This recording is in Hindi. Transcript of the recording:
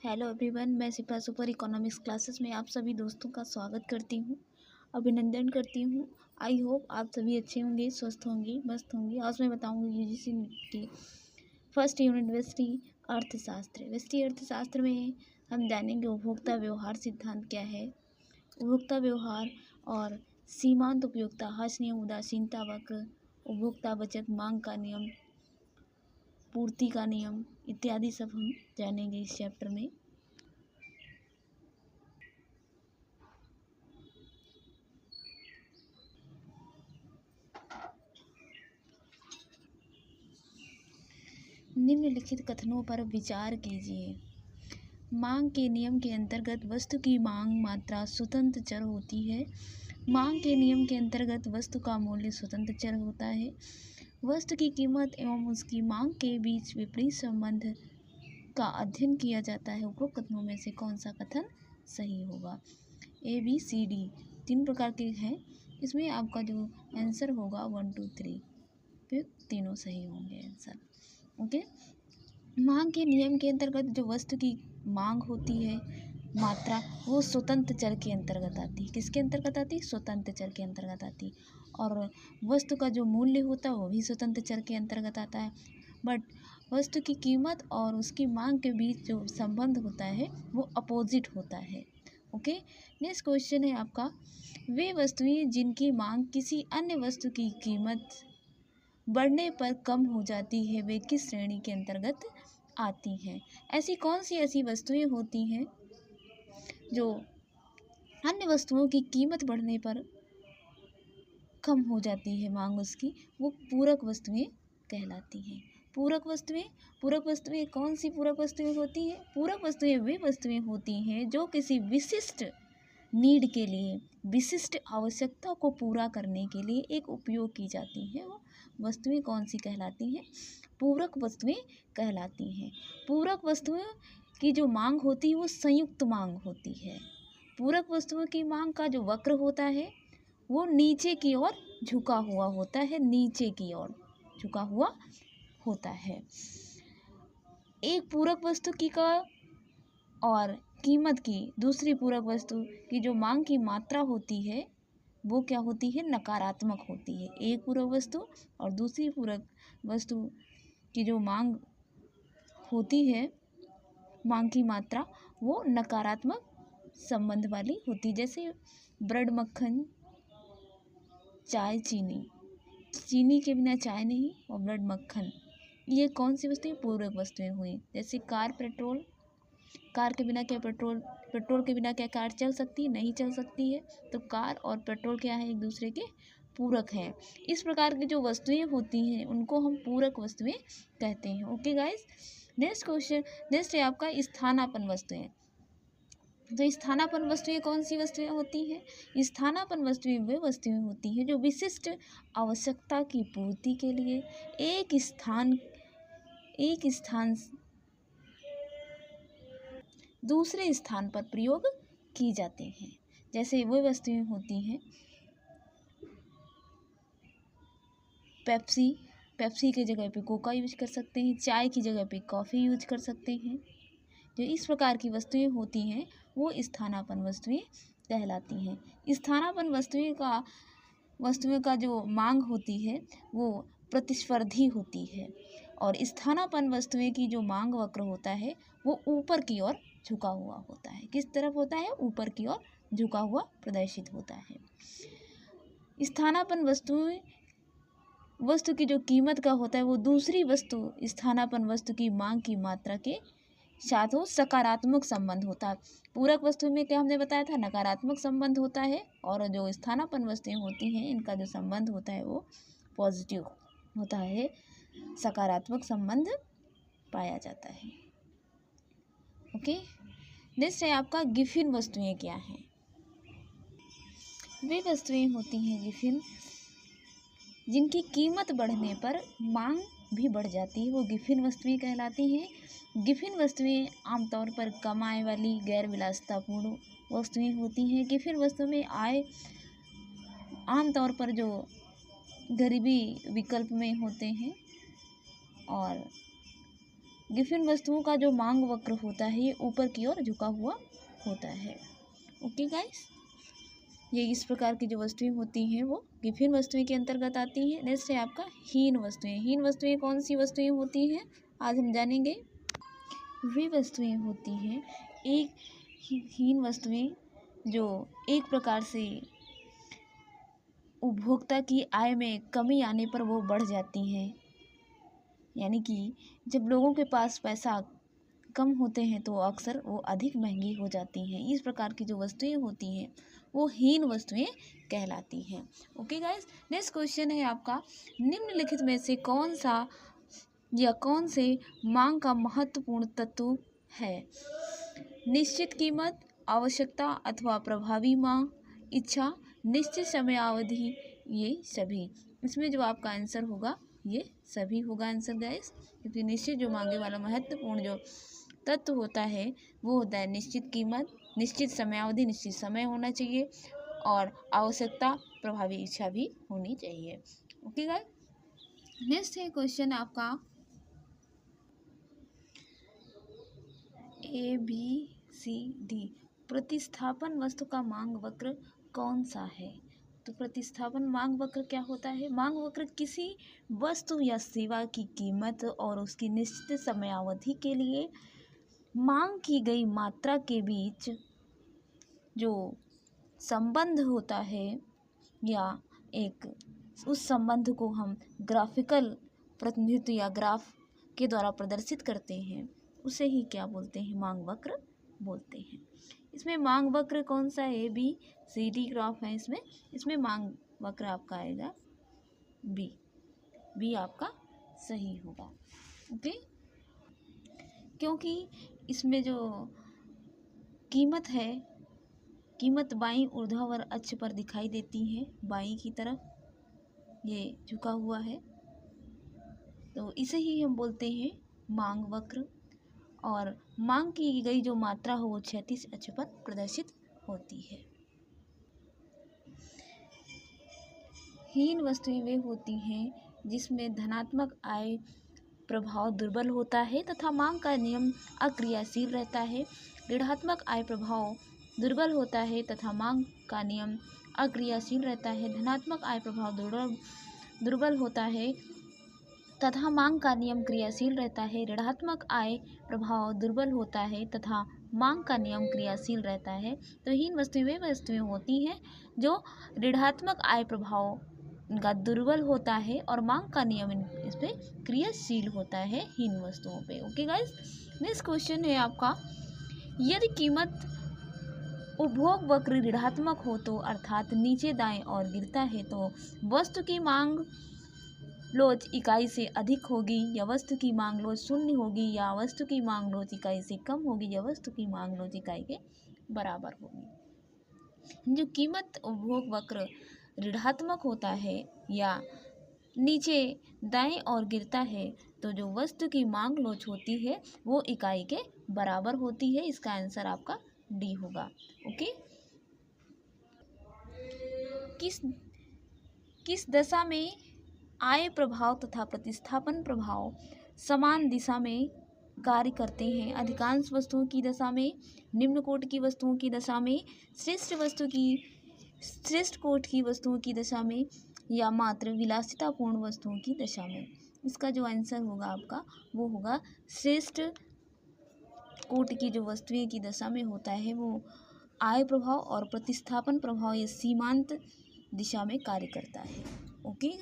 हेलो एवरीवन, मैं सिपा सुपर इकोनॉमिक्स क्लासेस में आप सभी दोस्तों का स्वागत करती हूँ, अभिनंदन करती हूँ। आई होप आप सभी अच्छे होंगे, स्वस्थ होंगे, मस्त होंगे। आज मैं बताऊँगी यूजीसी की फर्स्ट यूनिट व्यष्टि अर्थशास्त्र। व्यष्टि अर्थशास्त्र में हम जानेंगे उपभोक्ता व्यवहार सिद्धांत क्या है, उपभोक्ता व्यवहार और सीमांत उपयोगिता, हाश नियम, उदासीनता वक्र, उपभोक्ता बचत, मांग का नियम, पूर्ति का नियम इत्यादि सब हम जानेंगे इस चैप्टर में। निम्नलिखित कथनों पर विचार कीजिए। मांग के नियम के अंतर्गत वस्तु की मांग मात्रा स्वतंत्र चर होती है। मांग के नियम के अंतर्गत वस्तु का मूल्य स्वतंत्र चर होता है। वस्तु की कीमत एवं उसकी मांग के बीच विपरीत संबंध का अध्ययन किया जाता है। उपरोक्त कथनों में से कौन सा कथन सही होगा? ABCD 3 प्रकार के हैं, इसमें आपका जो आंसर होगा 1 2 3 फिर तीनों सही होंगे आंसर। ओके। मांग के नियम के अंतर्गत जो वस्तु की मांग होती है मात्रा, वो स्वतंत्र चर के अंतर्गत आती है। किसके अंतर्गत आती है? स्वतंत्र चर के अंतर्गत आती है। और वस्तु का जो मूल्य होता है वो भी स्वतंत्र चर के अंतर्गत आता है। बट वस्तु की कीमत और उसकी मांग के बीच जो संबंध होता है वो अपोजिट होता है। ओके। नेक्स्ट क्वेश्चन है आपका, वे वस्तुएं जिनकी मांग किसी अन्य वस्तु की कीमत बढ़ने पर कम हो जाती है, वे किस श्रेणी के अंतर्गत आती हैं? ऐसी वस्तुएं होती हैं जो अन्य वस्तुओं की कीमत बढ़ने पर कम हो जाती है मांग उसकी, वो पूरक वस्तुएं कहलाती हैं। पूरक वस्तुएं कौन सी पूरक वस्तुएं होती हैं? पूरक वस्तुएं वे वस्तुएं होती हैं जो किसी विशिष्ट नीड के लिए, विशिष्ट आवश्यकता को पूरा करने के लिए एक उपयोग की जाती हैं। वो वस्तुएं कौन सी कहलाती हैं? पूरक वस्तुएं कहलाती हैं। पूरक वस्तुओं की जो मांग होती है वो संयुक्त मांग होती है। पूरक वस्तुओं की मांग का जो वक्र होता है वो नीचे की ओर झुका हुआ होता है, नीचे की ओर झुका हुआ होता है। एक पूरक वस्तु की का और कीमत की दूसरी पूरक वस्तु की जो मांग की मात्रा होती है वो क्या होती है? नकारात्मक होती है। एक पूरक वस्तु और दूसरी पूरक वस्तु की जो मांग होती है, मांग की मात्रा, वो नकारात्मक संबंध वाली होती। जैसे ब्रेड, मक्खन, चाय, चीनी के बिना चाय नहीं और ब्रेड, मक्खन, ये कौन सी वस्तुएं? पूरक वस्तुएं हुई। जैसे कार, पेट्रोल, कार के बिना क्या पेट्रोल के बिना क्या कार चल सकती है? नहीं चल सकती है। तो कार और पेट्रोल क्या है? एक दूसरे के पूरक हैं। इस प्रकार की जो वस्तुएं होती हैं उनको हम पूरक वस्तुएं कहते हैं। Okay guys. नेक्स्ट है आपका स्थानापन्न वस्तुएं। तो स्थानापन्न वस्तुएं कौन सी वस्तुएं होती हैं? स्थानापन्न वस्तुएं वे वस्तुएं होती हैं जो विशिष्ट आवश्यकता की पूर्ति के लिए एक स्थान दूसरे स्थान पर प्रयोग की जाते हैं। जैसे वो वस्तुएं होती हैं पेप्सी के जगह पे कोका यूज कर सकते हैं, चाय की जगह पे कॉफ़ी यूज कर सकते हैं। जो इस प्रकार की वस्तुएं होती हैं वो स्थानापन्न वस्तुएं कहलाती हैं। स्थानापन्न वस्तुएं का जो मांग होती है वो प्रतिस्पर्धी होती है और स्थानापन्न वस्तुएं की जो मांग वक्र होता है वो ऊपर की ओर झुका हुआ होता है। किस तरफ होता है? ऊपर की ओर झुका हुआ प्रदर्शित होता है। स्थानापन्न वस्तु की जो कीमत का होता है वो दूसरी स्थानापन्न वस्तु की मांग की मात्रा के साथ वो सकारात्मक संबंध होता है। पूरक वस्तु में क्या हमने बताया था? नकारात्मक संबंध होता है और जो स्थानापन्न वस्तुएं होती हैं इनका जो संबंध होता है वो पॉजिटिव होता है, सकारात्मक संबंध पाया जाता है। ओके। नेक्स्ट है आपका गिफिन वस्तुएं क्या हैं? वे वस्तुएं होती हैं गिफिन जिनकी कीमत बढ़ने पर मांग भी बढ़ जाती है, वो गिफिन वस्तुएं कहलाती हैं। गिफिन वस्तुएं आमतौर पर कम आय वाली गैर विलासितापूर्ण वस्तुएं होती हैं। गिफिन वस्तु में आय आमतौर पर जो गरीबी विकल्प में होते हैं और गिफिन वस्तुओं का जो मांग वक्र होता है ये ऊपर की ओर झुका हुआ होता है। ओके गाइस, ये इस प्रकार की जो वस्तुएं होती हैं वो गिफिन वस्तुएं के अंतर्गत आती हैं। नेक्स्ट है आपका हीन वस्तुएं। हीन वस्तुएं कौन सी वस्तुएं होती हैं आज हम जानेंगे। वे वस्तुएं होती हैं एक हीन वस्तुएं जो एक प्रकार से उपभोक्ता की आय में कमी आने पर वो बढ़ जाती हैं, यानी कि जब लोगों के पास पैसा कम होते हैं तो अक्सर वो अधिक महंगी हो जाती हैं। इस प्रकार की जो वस्तुएं होती हैं वो हीन वस्तुएं कहलाती हैं। ओके गाइस, नेक्स्ट क्वेश्चन है आपका, निम्नलिखित में से कौन सा या कौन से मांग का महत्वपूर्ण तत्व है। निश्चित कीमत, आवश्यकता अथवा प्रभावी मांग, इच्छा, निश्चित समयावधि, ये सभी। इसमें जो आपका आंसर होगा ये सभी होगा आंसर गाइस, क्योंकि निश्चित जो मांगे वाला महत्वपूर्ण जो तत्व होता है वो होता है निश्चित कीमत, निश्चित समयावधि, निश्चित समय होना चाहिए, और आवश्यकता, प्रभावी इच्छा भी होनी चाहिए। ओके गाइस, नेक्स्ट है क्वेश्चन आपका ABCD। प्रतिस्थापन वस्तु का मांग वक्र कौन सा है। तो प्रतिस्थापन मांग वक्र क्या होता है। मांग वक्र किसी वस्तु या सेवा की कीमत और उसकी निश्चित समयावधि के लिए मांग की गई मात्रा के बीच जो संबंध होता है, या एक उस संबंध को हम ग्राफिकल प्रतिनिधित्व या ग्राफ के द्वारा प्रदर्शित करते हैं, उसे ही क्या बोलते हैं, मांग वक्र बोलते हैं। इसमें मांग वक्र कौन सा है, ABCD ग्राफ है इसमें मांग वक्र आपका आएगा बी आपका सही होगा। ओके, क्योंकि इसमें जो कीमत है, कीमत बाईं ऊर्ध्वाधर अक्ष पर दिखाई देती है, बाईं की तरफ ये झुका हुआ है, तो इसे ही हम बोलते हैं मांग वक्र। और मांग की गई जो मात्रा हो वो क्षैतिज अक्ष पर प्रदर्शित होती है। हीन वस्तुएं वे होती हैं जिसमें धनात्मक आय प्रभाव दुर्बल होता है तथा मांग का नियम अक्रियाशील रहता है। ऋणात्मक आय प्रभाव दुर्बल होता है तथा मांग का नियम अक्रियाशील रहता है। धनात्मक आय प्रभाव दुर्बल होता है तथा मांग का नियम क्रियाशील रहता है। ऋणात्मक आय प्रभाव दुर्बल होता है तथा मांग का नियम क्रियाशील रहता है। तो हीन वस्तुएं वे वस्तुएं होती हैं जो ऋणात्मक आय प्रभाव का दुर्बल होता है और मांग का नियम इस पे क्रियाशील होता है हीन वस्तुओं पे। ओके गाइस, नेक्स्ट क्वेश्चन है आपका, यदि कीमत उपभोग वक्र ऋणात्मक हो तो अर्थात नीचे दाएं और गिरता है तो वस्तु की मांग लोच इकाई से अधिक होगी या वस्तु की मांग लोच शून्य होगी, या वस्तु की मांग लोच इकाई से कम होगी, या वस्तु की मांग लोच इकाई के बराबर होगी। जो कीमत उपभोग वक्र ऋणात्मक होता है या नीचे दाएं और गिरता है तो जो वस्तु की मांग लोच होती है वो इकाई के बराबर होती है। इसका आंसर आपका डी होगा। ओके, किस दशा में आय प्रभाव तथा प्रतिस्थापन प्रभाव समान दिशा में कार्य करते हैं। अधिकांश वस्तुओं की दशा में, निम्न कोटि की वस्तुओं की दशा में, श्रेष्ठ कोटि की वस्तुओं की दशा में, या मात्र विलासितापूर्ण वस्तुओं की दशा में। इसका जो आंसर होगा आपका वो होगा श्रेष्ठ कोटि की जो वस्तुएं की दशा में होता है वो आय प्रभाव और प्रतिस्थापन प्रभाव ये सीमांत दिशा में कार्य करता है। ओके।